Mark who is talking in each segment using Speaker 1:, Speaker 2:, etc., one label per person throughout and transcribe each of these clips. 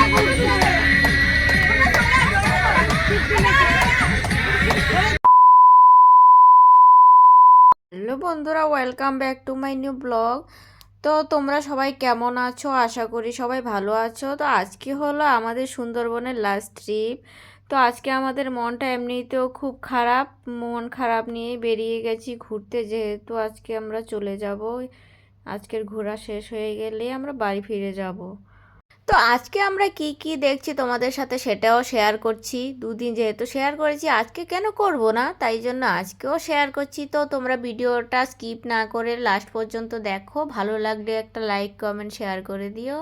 Speaker 1: Hello বন্ধুরা, welcome back to my new blog. তো তোমরা সবাই কেমন আছো? আশা করি সবাই ভালো আছো। তো আজকে হলো আমাদের সুন্দরবনের লাস্ট ট্রিপ। তো আজকে আমাদের মনটা এমনিতেও খুব খারাপ, মন খারাপ নিয়ে বেরিয়ে গেছি ঘুরতে, যেহেতু আজকে আমরা চলে যাব। আজকের ঘোরা শেষ হয়ে গেলে আমরা বাড়ি ফিরে যাব। তো আজকে আমরা কি কি দেখছি তোমাদের সাথে সেটাও শেয়ার করছি। দুদিন যেহেতু শেয়ার করেছি, আজকে কেন করব না, তাই জন্য আজকেও শেয়ার করছি। তো তোমরা ভিডিওটা স্কিপ না করে লাস্ট পর্যন্ত দেখো। ভালো লাগলে একটা লাইক কমেন্ট শেয়ার করে দিও।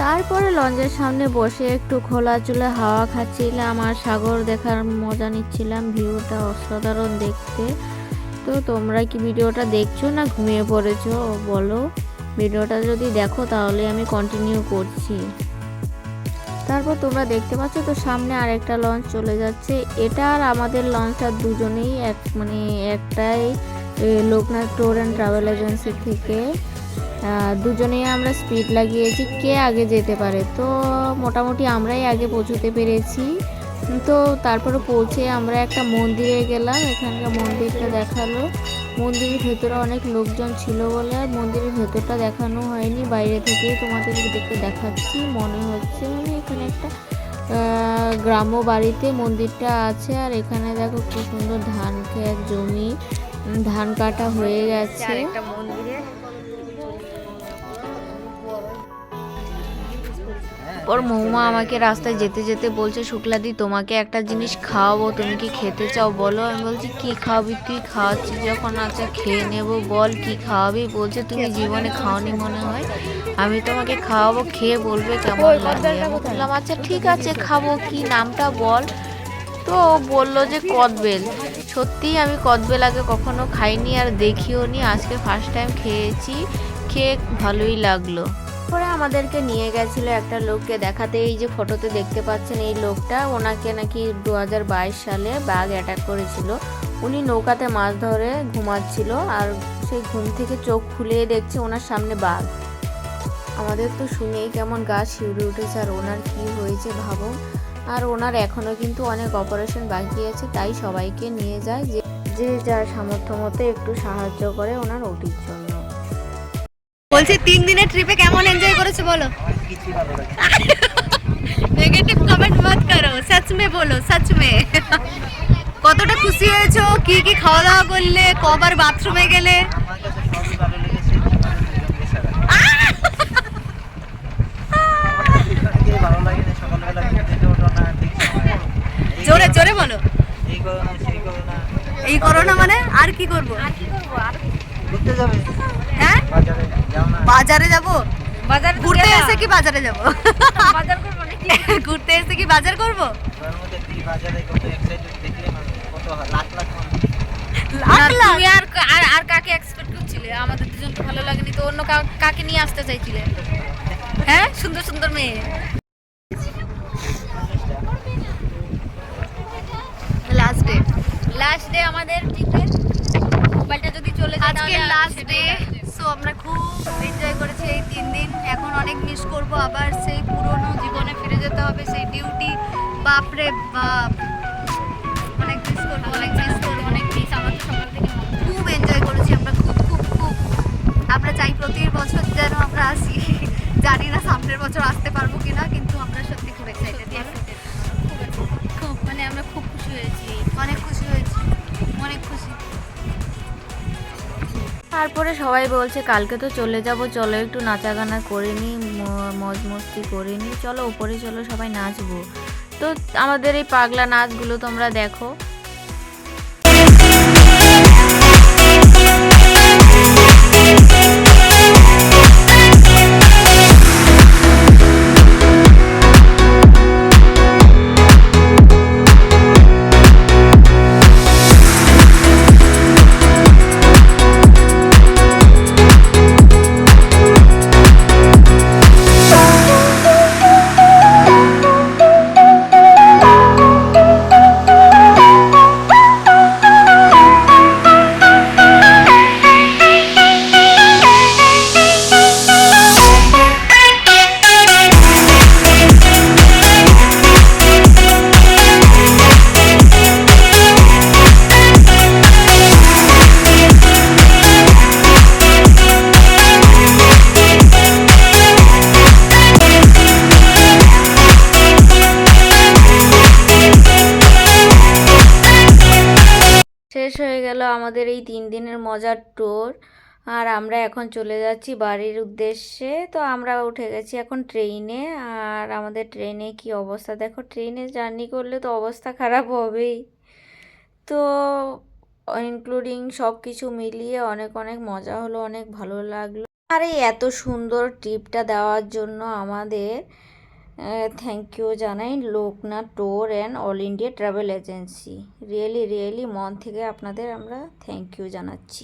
Speaker 1: তারপরে লঞ্চের সামনে বসে একটু খোলা চুলে হাওয়া খাচ্ছিলাম আর সাগর দেখার মজা নিচ্ছিলাম। ভিউটা অসাধারণ দেখতে। তো তোমরা কি ভিডিওটা দেখছো না ঘুমিয়ে পড়েছো বলো? ভিডিওটা যদি দেখো তাহলে আমি কন্টিনিউ করছি। তারপর তোমরা দেখতে পাচ্ছ তো সামনে আরেকটা লঞ্চ চলে যাচ্ছে। এটা আর আমাদের লঞ্চটা দুজনেই একটাই Loknath tour and travel agency থেকে। দুজনেই আমরা স্পিড লাগিয়েছি কে আগে যেতে পারে। তো মোটামুটি আমরাই আগে পৌঁছতে পেরেছি। তো তারপরে পৌঁছে আমরা একটা মন্দিরে গেলাম। এখানকার মন্দিরটা দেখালো। মন্দিরের ভেতরে অনেক লোকজন ছিল বলে আর মন্দিরের ভেতরটা দেখানো হয়নি, বাইরে থেকে তোমাদেরকে দেখতে দেখাচ্ছি। মনে হচ্ছে এখানে একটা গ্রাম্য বাড়িতে মন্দিরটা আছে। আর এখানে দেখো খুব সুন্দর ধান ক্ষেত, জমি, ধান কাটা হয়ে গেছে। একটা মন্দিরে ওর মৌমা আমাকে রাস্তায় যেতে যেতে বলছে, শুক্লাদি তোমাকে একটা জিনিস খাওয়াবো, তুমি কি খেতে চাও বলো? আমি বলছি কি খাওয়াবি তুই? খাওয়াচ্ছিস যখন, আচ্ছা খেয়ে নেবো, বল কি খাওয়াবি। বলছে তুমি জীবনে খাওনি মনে হয়, আমি তোমাকে খাওয়াবো, খেয়ে বলবে কেমন লাগে। বললাম আচ্ছা ঠিক আছে খাবো, কি নামটা বল। তো বললো যে কদবেল। সত্যিই আমি কদবেল আগে কখনো খাইনি আর দেখিও নি, আজকে ফার্স্ট টাইম খেয়েছি। খেয়ে ভালোই লাগলো। পরে আমাদেরকে নিয়ে গেছিলো একটা লোককে দেখাতে। এই যে ফটোতে দেখতে পাচ্ছেন এই লোকটা, ওনাকে নাকি 2022 সালে বাঘ অ্যাটাক করেছিল। উনি নৌকাতে মাছ ধরে ঘুমাচ্ছিল আর সেই ঘুম থেকে চোখ খুলে দেখছে ওনার সামনে বাঘ। আমাদের তো শুনেই কেমন গা শিউরে উঠেছে। আর ওনার কি হয়েছে ভাবো। আর ওনার এখনও কিন্তু অনেক অপারেশন বাকি আছে, তাই সবাইকে নিয়ে যায় যে যার সামর্থ্য মতো একটু সাহায্য করে ওনার ওটির জন্য।
Speaker 2: বলছি 3 দিনের ট্রিপে কেমন এনজয় করেছো বলো? নেগেটিভ কমেন্ট মত করো, সচ মে বলো, সচ মে। কতটা খুশি হয়েছো? কি কি খাওয়া দাওয়া করলে? কবার বাথরুমে গেলে? জোরে জোরে বলো। এই করোনা মানে আর কি করবো? হ্যাঁ বাজারে যাবো। বাজার ঘুরতে এসে কি বাজারে যাবো? বাজার করবো নাকি? ঘুরতে এসে কি বাজার করবো? আর কাকে এক্সপেক্ট করছিলে? আমাদের দুজনকে ভালো লাগেনি তো অন্য কাকে নিয়ে আসতে চাইছিলে? হ্যাঁ সুন্দর সুন্দর মেয়ে। লাস্ট ডে আমাদের ট্রিপের। মোবাইলটা যদি চলে যায় আজকে লাস্ট ডে। সো আমরা খুব এনজয় করেছি এই 3 দিন। এখন অনেক মিস করব, আবার সেই পুরনো জীবনে ফিরে যেতে হবে, সেই ডিউটি। বাপরে বাপ, অনেক মিস করবো, অনেক মিস করবো, অনেক মিস। আমরা তো সকাল থেকে খুব এনজয় করেছি আমরা, খুব খুব খুব। আমরা চাই প্রতি বছর যেন আমরা আসি। জানি না সামনের বছর আসতে পারবো কিনা, কিন্তু আমরা সত্যি খুব এক্সাইটেড। খুব আমরা খুব খুশি হয়েছি, অনেক খুশি হয়েছি, অনেক খুশি।
Speaker 1: তারপরে সবাই বলছে কালকে তো চলে যাব, চলো একটু নাচা গানা করে নি, মজ মস্তি করে নি, চলো উপরে চলো সবাই নাচবো। তো আমাদের এই পাগলা নাচগুলো তোমরা দেখো। হয়ে গেল আমাদের এই 3 দিনের মজার ট্যুর। আর আমরা এখন চলে যাচ্ছি বাড়ির উদ্দেশ্যে। তো আমরা উঠে গেছি এখন ট্রেনে। আর আমাদের ট্রেনে কি অবস্থা দেখো, ট্রেনে জার্নি করলে তো অবস্থা খারাপ হবেই। তো ইনক্লুডিং সব কিছু মিলিয়ে অনেক অনেক মজা হলো, অনেক ভালো লাগলো। আর এই এত সুন্দর ট্রিপটা দেওয়ার জন্য আমাদের থ্যাংক ইউ জানাই Loknath tour and all India travel agency. Really really মন থেকে আপনাদের আমরা থ্যাংক ইউ জানাচ্ছি।